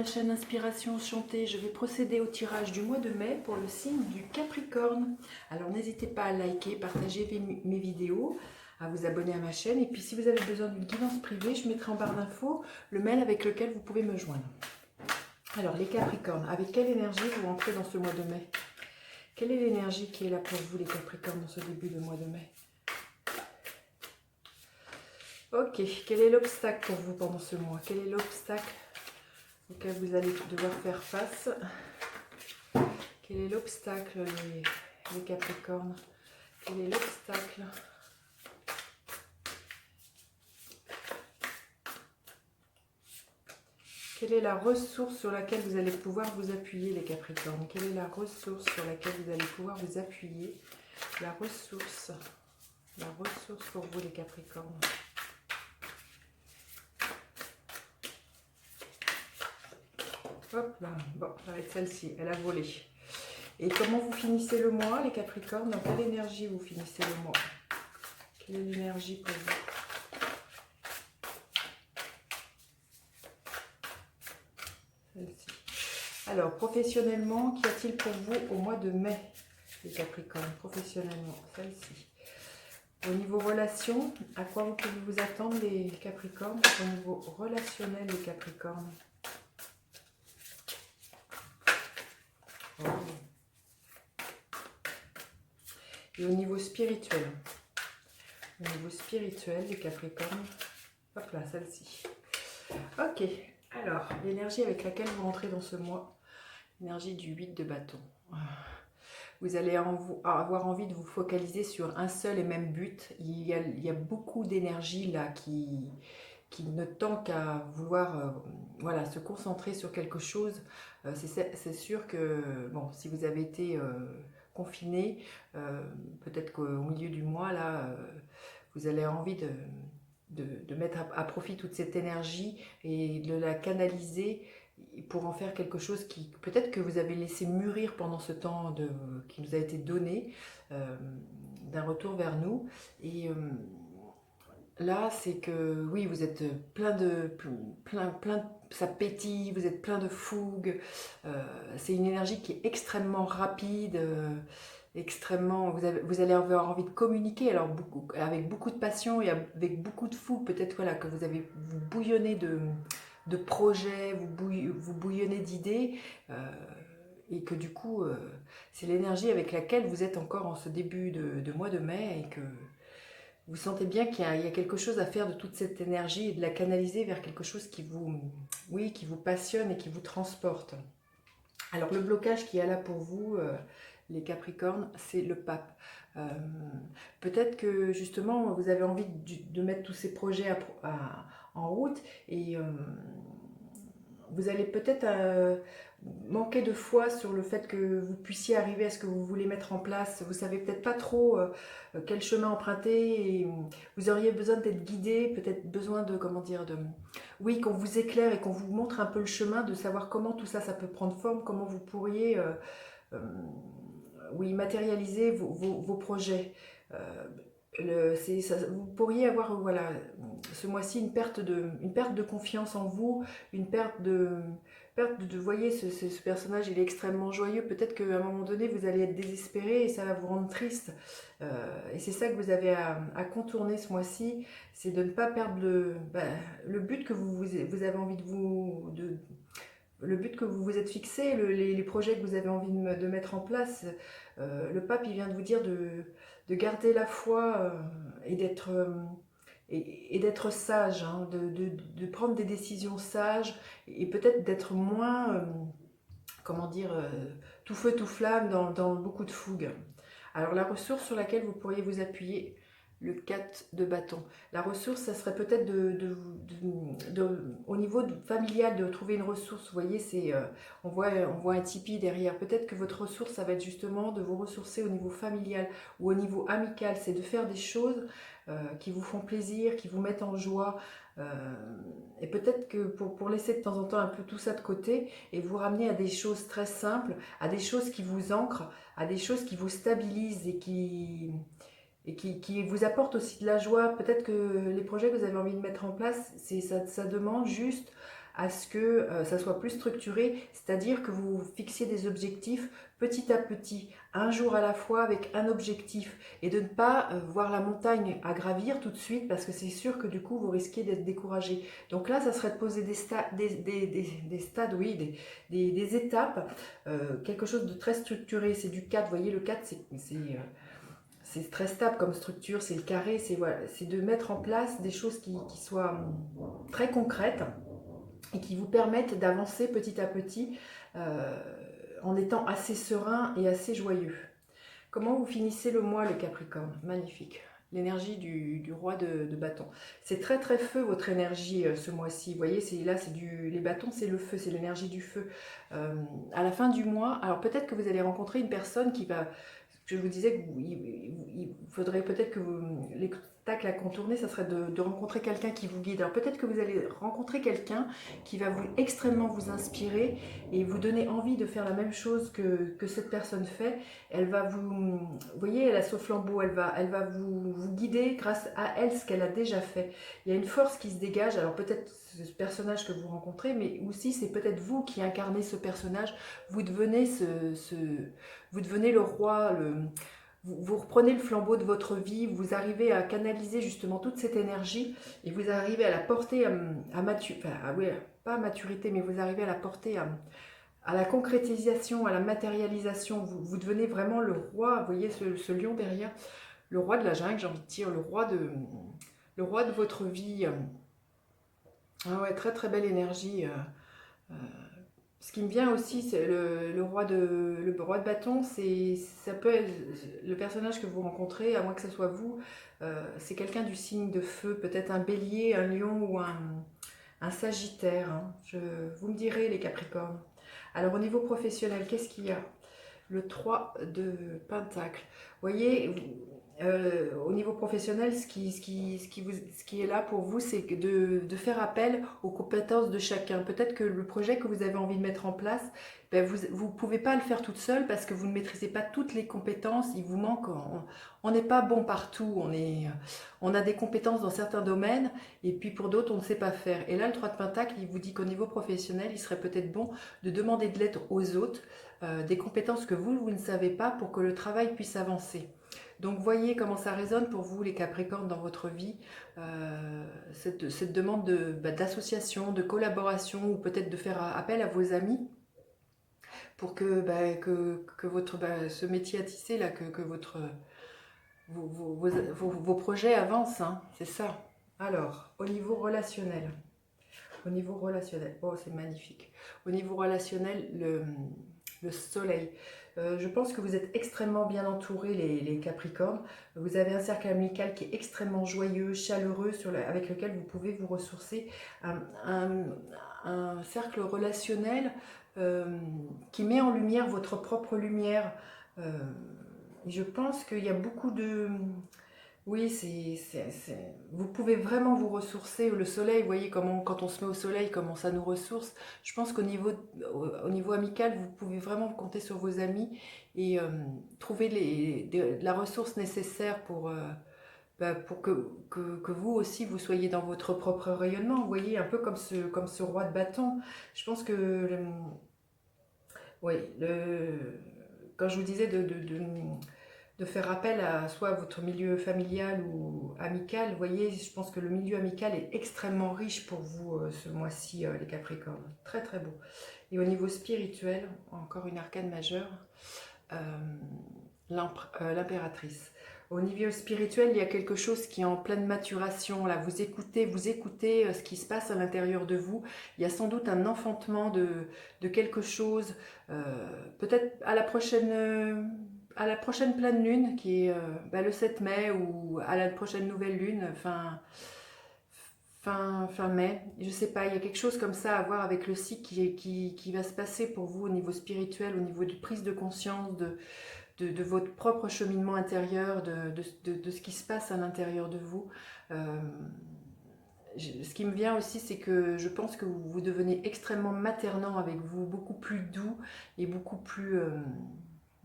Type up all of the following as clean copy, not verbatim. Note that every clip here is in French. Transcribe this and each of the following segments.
ma chaîne Inspiration Chantée. Je vais procéder au tirage du mois de mai pour le signe du Capricorne. Alors n'hésitez pas à liker, partager mes vidéos, à vous abonner à ma chaîne. Et puis si vous avez besoin d'une guidance privée, je mettrai en barre d'infos le mail avec lequel vous pouvez me joindre. Alors les Capricornes, avec quelle énergie vous rentrez dans ce mois de mai? Quelle est l'énergie qui est là pour vous les Capricornes dans ce début de mois de mai? Ok, quel est l'obstacle pour vous pendant ce mois? Quel est l'obstacle auquel vous allez devoir faire face? Quel est l'obstacle, les Capricornes? Quel est l'obstacle? Quelle est la ressource sur laquelle vous allez pouvoir vous appuyer, les Capricornes? Quelle est la ressource sur laquelle vous allez pouvoir vous appuyer? La ressource pour vous, les Capricornes. Hop là, bon, ça va être celle-ci, elle a volé. Et comment vous finissez le mois, les Capricornes? Dans quelle énergie vous finissez le mois? Quelle est l'énergie pour vous? Celle-ci. Alors, professionnellement, qu'y a-t-il pour vous au mois de mai, les Capricornes? Professionnellement, celle-ci. Au niveau relation, à quoi vous pouvez vous attendre, les Capricornes? Au niveau relationnel, les Capricornes. Oh. Et au niveau spirituel? Au niveau spirituel, les Capricornes. Hop là, celle-ci. Ok, alors, l'énergie avec laquelle vous rentrez dans ce mois, l'énergie du 8 de bâton. Vous allez avoir envie de vous focaliser sur un seul et même but. Il y a beaucoup d'énergie là qui ne tend qu'à vouloir voilà, se concentrer sur quelque chose. C'est sûr que, bon, si vous avez été confiné, peut-être qu'au milieu du mois, là, vous allez avoir envie de mettre à profit toute cette énergie et de la canaliser pour en faire quelque chose qui peut-être que vous avez laissé mûrir pendant ce temps qui nous a été donné, d'un retour vers nous. Et là, c'est que oui, vous êtes ça pétille, vous êtes plein de fougue. C'est une énergie qui est extrêmement rapide, extrêmement. Vous allez avoir envie de communiquer, alors avec beaucoup de passion et avec beaucoup de fougue. Peut-être voilà que vous bouillonnez de projets, vous bouillonnez d'idées. Et que du coup, c'est l'énergie avec laquelle vous êtes encore en ce début de mois de mai et que vous sentez bien qu'il y a quelque chose à faire de toute cette énergie et de la canaliser vers quelque chose qui vous passionne et qui vous transporte. Alors le blocage qui est là pour vous, les Capricornes, c'est le pape. Peut-être que justement vous avez envie de mettre tous ces projets en route et vous allez peut-être manquer de foi sur le fait que vous puissiez arriver à ce que vous voulez mettre en place. Vous savez peut-être pas trop quel chemin emprunter et vous auriez besoin d'être guidé, peut-être besoin de, comment dire, oui, qu'on vous éclaire et qu'on vous montre un peu le chemin, de savoir comment tout ça, ça peut prendre forme, comment vous pourriez euh, oui, matérialiser vos projets. Vous pourriez avoir voilà, ce mois-ci une perte de confiance en vous, une perte vous voyez, ce personnage il est extrêmement joyeux, peut-être qu'à un moment donné vous allez être désespéré et ça va vous rendre triste. Et c'est ça que vous avez à contourner ce mois-ci, c'est de ne pas perdre le but que vous avez envie le but que vous vous êtes fixé, les projets que vous avez envie de mettre en place. Le pape il vient de vous dire de garder la foi et d'être sage, hein, de prendre des décisions sages et peut-être d'être moins, comment dire, tout feu tout flamme dans beaucoup de fougue. Alors la ressource sur laquelle vous pourriez vous appuyer, le 4 de bâton. La ressource, ça serait peut-être au niveau familial de trouver une ressource. Vous voyez, on voit un tipi derrière. Peut-être que votre ressource, ça va être justement de vous ressourcer au niveau familial ou au niveau amical. C'est de faire des choses qui vous font plaisir, qui vous mettent en joie. Et peut-être que pour laisser de temps en temps un peu tout ça de côté et vous ramener à des choses très simples, à des choses qui vous ancrent, à des choses qui vous stabilisent et qui vous apportent aussi de la joie. Peut-être que les projets que vous avez envie de mettre en place, ça demande juste à ce que ça soit plus structuré, c'est-à-dire que vous fixiez des objectifs petit à petit, un jour à la fois avec un objectif, et de ne pas voir la montagne à gravir tout de suite, parce que c'est sûr que du coup vous risquez d'être découragé. Donc là, ça serait de poser des stades, oui, des étapes, quelque chose de très structuré. C'est du 4, vous voyez, le 4 c'est très stable comme structure, c'est le carré, c'est voilà, c'est de mettre en place des choses qui soient très concrètes et qui vous permettent d'avancer petit à petit euh, en étant assez serein et assez joyeux. Comment vous finissez le mois, les Capricornes? Magnifique. L'énergie du roi de bâton. C'est très très feu votre énergie ce mois-ci. Vous voyez, là, les bâtons, c'est le feu, c'est l'énergie du feu. À la fin du mois, alors peut-être que vous allez rencontrer une personne qui va. Je vous disais qu'il faudrait peut-être que l'obstacle à contourner, ça serait de rencontrer quelqu'un qui vous guide. Alors peut-être que vous allez rencontrer quelqu'un qui va extrêmement vous inspirer et vous donner envie de faire la même chose que cette personne fait. Elle va vous voyez, elle a ce flambeau, elle va vous guider grâce à elle, ce qu'elle a déjà fait. Il y a une force qui se dégage, alors peut-être ce personnage que vous rencontrez, mais aussi c'est peut-être vous qui incarnez ce personnage. Vous devenez vous devenez le roi, vous reprenez le flambeau de votre vie, vous arrivez à canaliser justement toute cette énergie et vous arrivez à la porter à maturité, enfin, oui, pas à maturité, mais vous arrivez à la porter à la concrétisation, à la matérialisation. Vous devenez vraiment le roi, vous voyez ce lion derrière, le roi de la jungle, j'ai envie de dire, le roi de votre vie. Ah ouais, très très belle énergie. Euh, Ce qui me vient aussi, c'est le roi de bâton, ça peut être le personnage que vous rencontrez, à moins que ce soit vous, c'est quelqu'un du signe de feu, peut-être un bélier, un lion ou un sagittaire, hein. Vous me direz les capricornes. Alors au niveau professionnel, qu'est-ce qu'il y a? Le 3 de Pentacle. Vous voyez, au niveau professionnel, ce qui est là pour vous, c'est de faire appel aux compétences de chacun. Peut-être que le projet que vous avez envie de mettre en place, ben vous ne pouvez pas le faire toute seule parce que vous ne maîtrisez pas toutes les compétences. Il vous manque, on n'est pas bon partout. On a des compétences dans certains domaines et puis pour d'autres, on ne sait pas faire. Et là, le 3 de Pentacle, il vous dit qu'au niveau professionnel, il serait peut-être bon de demander de l'aide aux autres, des compétences que vous ne savez pas pour que le travail puisse avancer. Donc voyez comment ça résonne pour vous les Capricornes dans votre vie, cette demande d'association, de collaboration ou peut-être de faire appel à vos amis pour que votre, ce métier à tisser, là, que votre, vos projets avancent, hein, c'est ça. Alors, au niveau relationnel, oh c'est magnifique. Au niveau relationnel, le soleil. Je pense que vous êtes extrêmement bien entourés, les Capricornes. Vous avez un cercle amical qui est extrêmement joyeux, chaleureux, avec lequel vous pouvez vous ressourcer. Un, un cercle relationnel qui met en lumière votre propre lumière. Et je pense qu'il y a beaucoup de... Oui, vous pouvez vraiment vous ressourcer. Le soleil, vous voyez comment, quand on se met au soleil, comment ça nous ressource. Je pense au niveau amical, vous pouvez vraiment compter sur vos amis et trouver la ressource nécessaire pour que vous aussi, vous soyez dans votre propre rayonnement. Vous voyez, un peu comme ce roi de bâton. Je pense que, oui, quand je vous disais de faire appel à soit votre milieu familial ou amical. Vous voyez, je pense que le milieu amical est extrêmement riche pour vous ce mois-ci, les Capricornes. Très très beau. Et au niveau spirituel, encore une arcane majeure, euh, l'impératrice. Au niveau spirituel, il y a quelque chose qui est en pleine maturation. Là, vous écoutez ce qui se passe à l'intérieur de vous. Il y a sans doute un enfantement de quelque chose. Peut-être à la prochaine pleine lune, qui est le 7 mai, ou à la prochaine nouvelle lune, fin mai. Je ne sais pas, il y a quelque chose comme ça à voir avec le cycle qui va se passer pour vous au niveau spirituel, au niveau de prise de conscience, de votre propre cheminement intérieur, de ce qui se passe à l'intérieur de vous. Ce qui me vient aussi, c'est que je pense que vous devenez extrêmement maternant avec vous, beaucoup plus doux et beaucoup plus,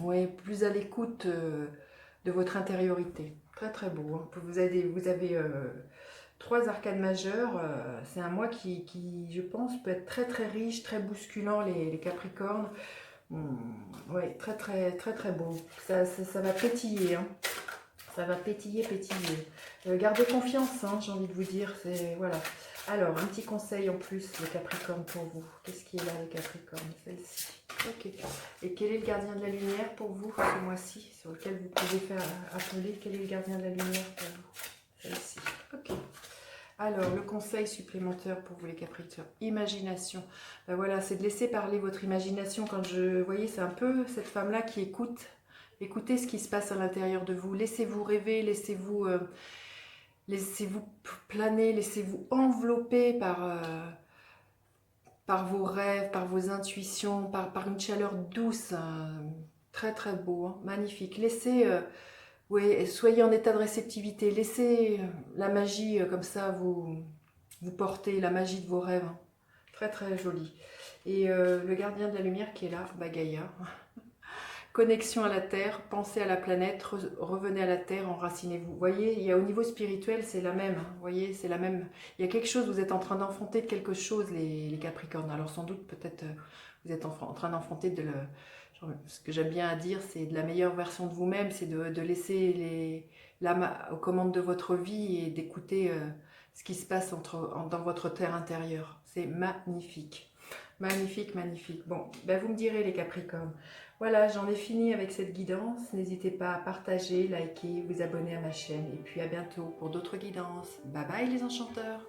ouais, plus à l'écoute de votre intériorité. Très très beau, hein. Vous avez 3 arcades majeures. C'est un mois qui, je pense, peut être très très riche, très bousculant, les Capricornes. Ouais, très très très très beau. Ça va pétiller, hein. Ça va pétiller, pétiller. Gardez confiance, hein, j'ai envie de vous dire. Voilà. Alors, un petit conseil en plus, les Capricornes, pour vous. Qu'est-ce qui est là, les Capricornes? Celle-ci. Ok. Et quel est le gardien de la lumière pour vous ce mois-ci, sur lequel vous pouvez faire appeler? Quel est le gardien de la lumière pour vous? Celle-ci. Ok. Alors, le conseil supplémentaire pour vous les Capricornes, imagination. Ben voilà, c'est de laisser parler votre imagination. Vous voyez, c'est un peu cette femme-là qui écoute. Écoutez ce qui se passe à l'intérieur de vous. Laissez-vous rêver, laissez-vous planer, laissez-vous envelopper par vos rêves, par vos intuitions, par une chaleur douce. Très très beau, hein, magnifique. Oui, soyez en état de réceptivité. Laissez la magie comme ça vous porter, la magie de vos rêves. Hein. Très très joli. Et le gardien de la lumière qui est là, Gaïa. Connexion à la Terre, pensez à la planète, revenez à la Terre, enracinez-vous. Vous voyez, il y a au niveau spirituel, c'est la même. Vous voyez, c'est la même. Il y a quelque chose, vous êtes en train d'enfanter de quelque chose, les Capricornes. Alors sans doute, peut-être, vous êtes en train d'enfanter ce que j'aime bien à dire, c'est de la meilleure version de vous-même, c'est de laisser l'âme aux commandes de votre vie et d'écouter ce qui se passe dans votre terre intérieure. C'est magnifique. Magnifique, magnifique. Bon, ben vous me direz les Capricornes. Voilà, j'en ai fini avec cette guidance. N'hésitez pas à partager, liker, vous abonner à ma chaîne. Et puis à bientôt pour d'autres guidances. Bye bye les enchanteurs!